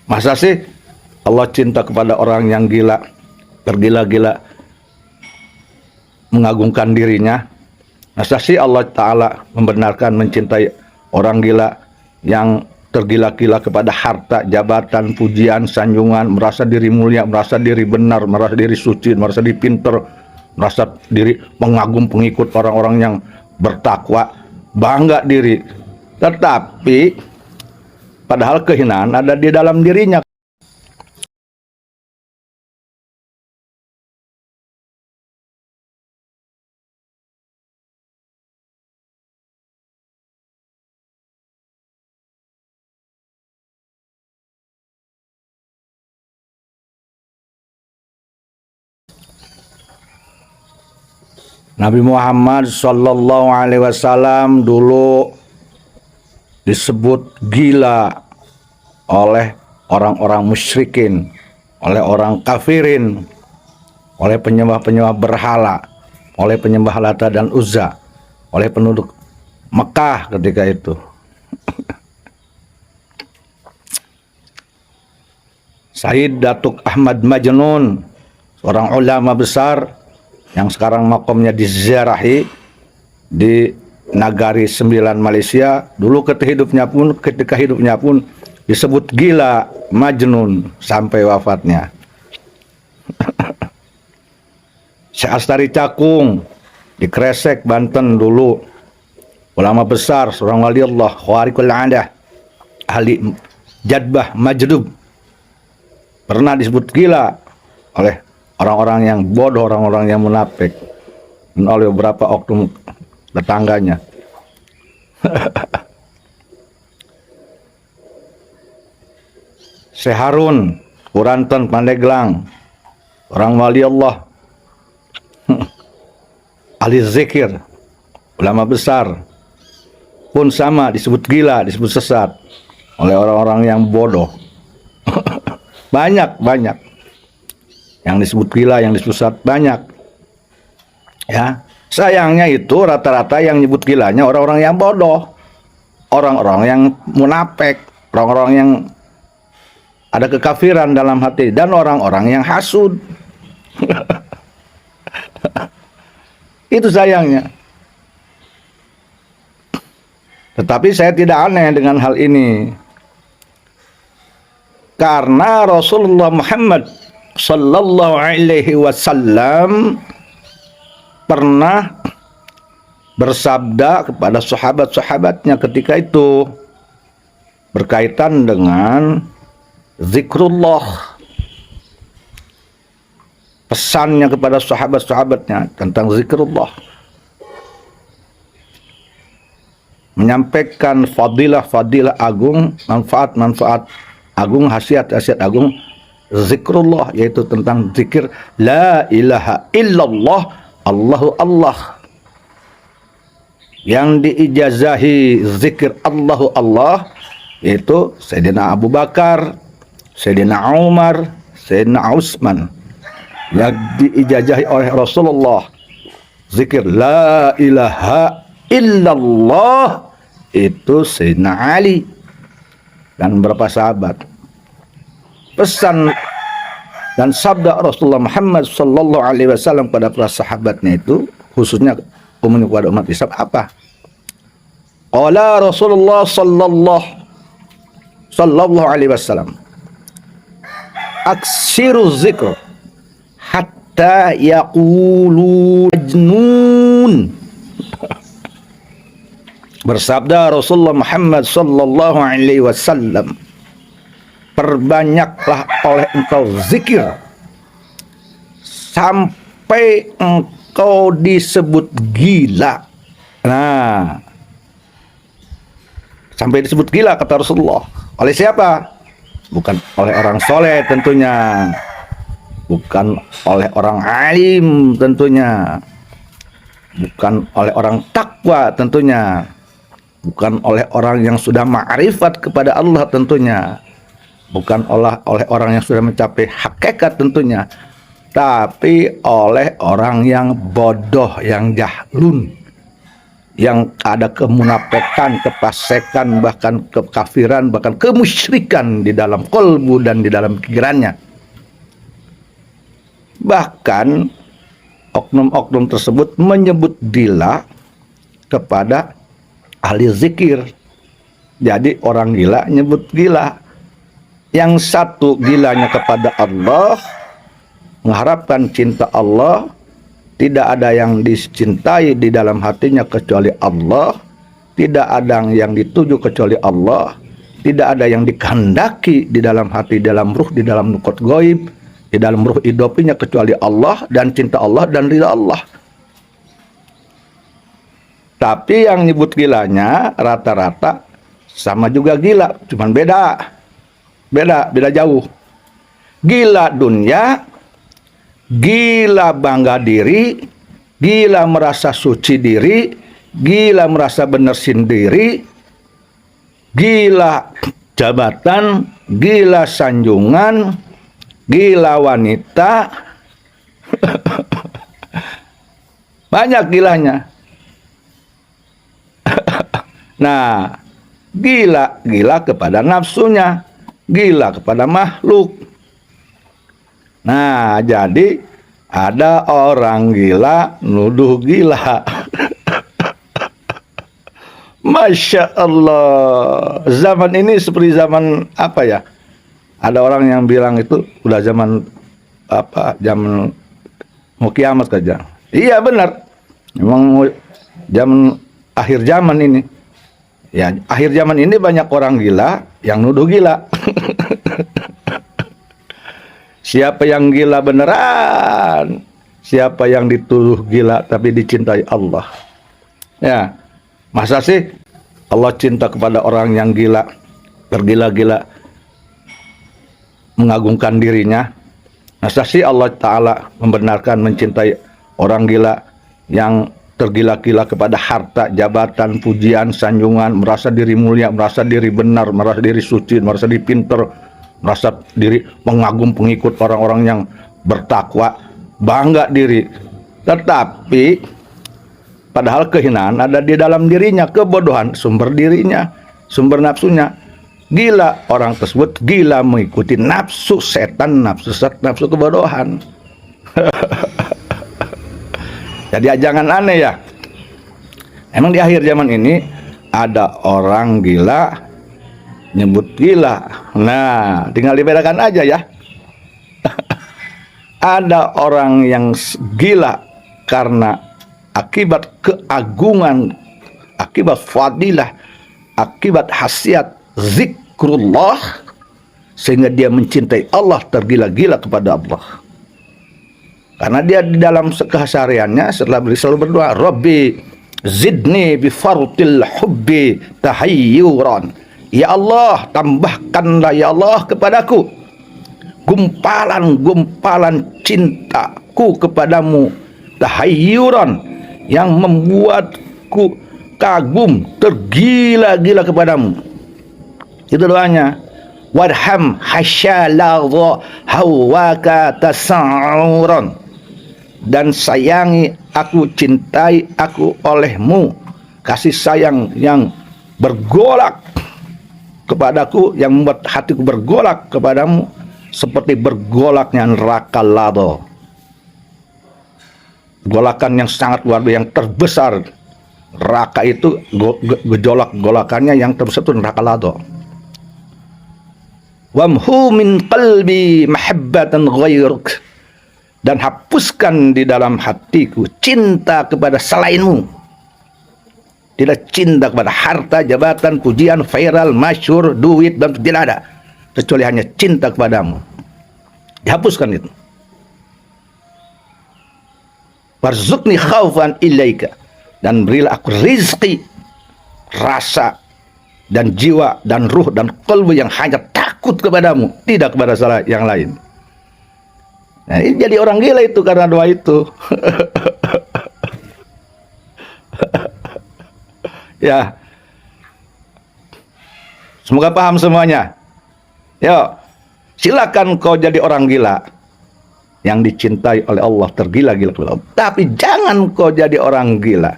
Masa sih Allah cinta kepada orang yang gila, tergila-gila, mengagungkan dirinya? Masa sih Allah Ta'ala membenarkan mencintai orang gila yang tergila-gila kepada harta, jabatan, pujian, sanjungan, merasa diri mulia, merasa diri benar, merasa diri suci, merasa diri pinter, merasa diri mengagum pengikut orang-orang yang bertakwa, bangga diri. Tetapi padahal kehinaan ada di dalam dirinya. Nabi Muhammad Sallallahu Alaihi Wasallam dulu disebut gila oleh orang-orang musyrikin, oleh orang kafirin, oleh penyembah-penyembah berhala, oleh penyembah Lata dan Uzza, oleh penduduk Mekah ketika itu. Said Datuk Ahmad Majnun, seorang ulama besar yang sekarang makomnya diziarahi di Nagari 9 Malaysia, dulu ketika hidupnya pun disebut gila, Majnun sampai wafatnya. Syekh Astari Cakung di Kresek, Banten dulu, ulama besar, seorang wali Allah, khawariqul adah, ahli jadbah majdub, pernah disebut gila oleh orang-orang yang bodoh, orang-orang yang munafik, dan oleh beberapa oknum tetangganya. Syekh Harun, Kuranten, Pandeglang, orang wali Allah, ahli zikir, ulama besar, pun sama disebut gila, disebut sesat oleh orang-orang yang bodoh. Banyak yang disebut gila, yang disebut sesat, banyak. Ya, sayangnya itu rata-rata yang nyebut gilanya orang-orang yang bodoh, orang-orang yang munafik, orang-orang yang ada kekafiran dalam hati, dan orang-orang yang hasud. Itu sayangnya. Tetapi saya tidak aneh dengan hal ini, karena Rasulullah Muhammad Sallallahu Alaihi Wasallam pernah bersabda kepada sahabat-sahabatnya ketika itu berkaitan dengan zikrullah. Pesannya kepada sahabat-sahabatnya tentang zikrullah, menyampaikan fadilah-fadilah agung, manfaat-manfaat agung, khasiat-khasiat agung zikrullah, yaitu tentang zikir la ilaha illallah, Allahu Allah. Yang diijazahi zikir Allahu Allah yaitu Sayyidina Abu Bakar, Sayyidina Umar, Sayyidina Utsman. Yang diijazahi oleh Rasulullah zikir la ilaha illallah itu Sayyidina Ali dan beberapa sahabat. Pesan dan sabda Rasulullah Muhammad Sallallahu Alaihi Wasallam pada para sahabatnya itu, khususnya umumnya kepada umat Islam, apa? Qala Rasulullah Sallallahu Alaihi Wasallam, aksiru zikr hatta yaqulu majnun. Bersabda Rasulullah Muhammad Sallallahu Alaihi Wasallam, perbanyaklah oleh engkau zikir sampai engkau disebut gila. Nah, sampai disebut gila kata Rasulullah. Oleh siapa? Bukan oleh orang soleh tentunya, bukan oleh orang alim tentunya, bukan oleh orang takwa tentunya, bukan oleh orang yang sudah ma'rifat kepada Allah tentunya, bukan oleh orang yang sudah mencapai hakikat tentunya, tapi oleh orang yang bodoh, yang jahlun, yang ada kemunafikan, kefasikan, bahkan kekafiran, bahkan kemusyrikan di dalam kalbu dan di dalam pikirannya. Bahkan oknum-oknum tersebut menyebut gila kepada ahli zikir. Jadi orang gila nyebut gila. Yang satu gilanya kepada Allah, mengharapkan cinta Allah, tidak ada yang dicintai di dalam hatinya kecuali Allah, tidak ada yang dituju kecuali Allah, tidak ada yang dikehendaki di dalam hati, dalam ruh, di dalam nukut goib, di dalam ruh idopinya kecuali Allah dan cinta Allah dan ridha Allah. Tapi yang nyebut gilanya rata-rata sama juga gila, cuman beda jauh. Gila dunia, gila bangga diri, gila merasa suci diri, gila merasa benar sendiri, gila jabatan, gila sanjungan, gila wanita. Banyak gilanya. Nah, gila kepada nafsunya, gila kepada makhluk. Nah, jadi ada orang gila nuduh gila. Masya Allah. Zaman ini seperti zaman apa ya? Ada orang yang bilang itu udah zaman apa? Zaman mau kiamat saja. Iya benar. Memang zaman akhir zaman ini. Ya, akhir zaman ini banyak orang gila yang nuduh gila. Siapa yang gila beneran? Siapa yang dituduh gila tapi dicintai Allah? Ya, masa sih Allah cinta kepada orang yang gila, tergila-gila, mengagungkan dirinya? Masa sih Allah Ta'ala membenarkan mencintai orang gila yang tergila-gila kepada harta, jabatan, pujian, sanjungan, merasa diri mulia, merasa diri benar, merasa diri suci, merasa diri pinter, merasa diri pengagum pengikut orang-orang yang bertakwa, bangga diri. Tetapi padahal kehinaan ada di dalam dirinya, kebodohan sumber dirinya, sumber nafsunya. Gila orang tersebut, gila mengikuti nafsu setan, nafsu kebodohan. Jadi jangan aneh ya. Emang di akhir zaman ini ada orang gila nyebut gila. Nah, tinggal dibedakan aja ya. Ada orang yang gila karena akibat keagungan, akibat fadilah, akibat khasiat zikrullah, sehingga dia mencintai Allah, tergila-gila kepada Allah. Karena dia di dalam kesehariannya selalu berdoa, Rabbi zidni bi fartil hubbi tahayyuran. Ya Allah, tambahkanlah ya Allah kepadaku gumpalan-gumpalan cintaku kepadamu, tahayyuran, yang membuatku kagum, tergila-gila kepadamu. Itu doanya. Warham hasyalagha hawaka tasa'uran. Dan sayangi aku, cintai aku olehmu, kasih sayang yang bergolak kepadaku, yang membuat hatiku bergolak kepadamu seperti bergolaknya neraka lado. Golakan yang sangat luar biasa, yang terbesar. Neraka itu gejolak-golakannya yang terbesar itu neraka lado. Wamhu min qalbi mahabbatan ghairuk. Dan hapuskan di dalam hatiku cinta kepada selainmu. Tidak cinta kepada harta, jabatan, pujian, viral, masyhur, duit, dan tidak ada. Kecuali hanya cinta kepadamu. Dihapuskan itu. Warzuqni khaufan ilaika. Dan berilah aku rizki, rasa, dan jiwa, dan ruh, dan qalbu yang hanya takut kepadamu. Tidak kepada salah yang lain. Nah, ini jadi orang gila itu karena doa itu. Ya. Semoga paham semuanya. Yuk, silakan kau jadi orang gila yang dicintai oleh Allah, tergila-gila kepada Allah. Tapi jangan kau jadi orang gila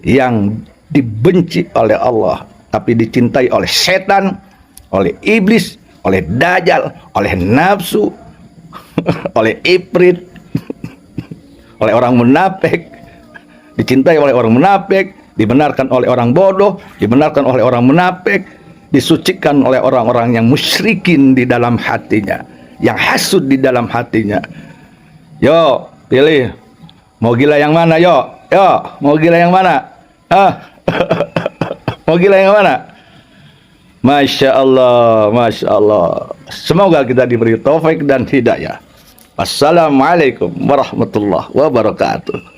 yang dibenci oleh Allah, tapi dicintai oleh setan, oleh iblis, oleh dajjal, oleh nafsu, oleh ifrit, oleh orang munafik. Dicintai oleh orang munafik, dibenarkan oleh orang bodoh, dibenarkan oleh orang munafik, disucikan oleh orang-orang yang musyrikin di dalam hatinya, yang hasud di dalam hatinya. Yo, pilih. Mau gila yang mana, yo? Yo, mau gila yang mana? Mau gila yang mana? Masya Allah, Masya Allah. Semoga kita diberi taufik dan hidayah. Wassalamualaikum warahmatullahi wabarakatuh.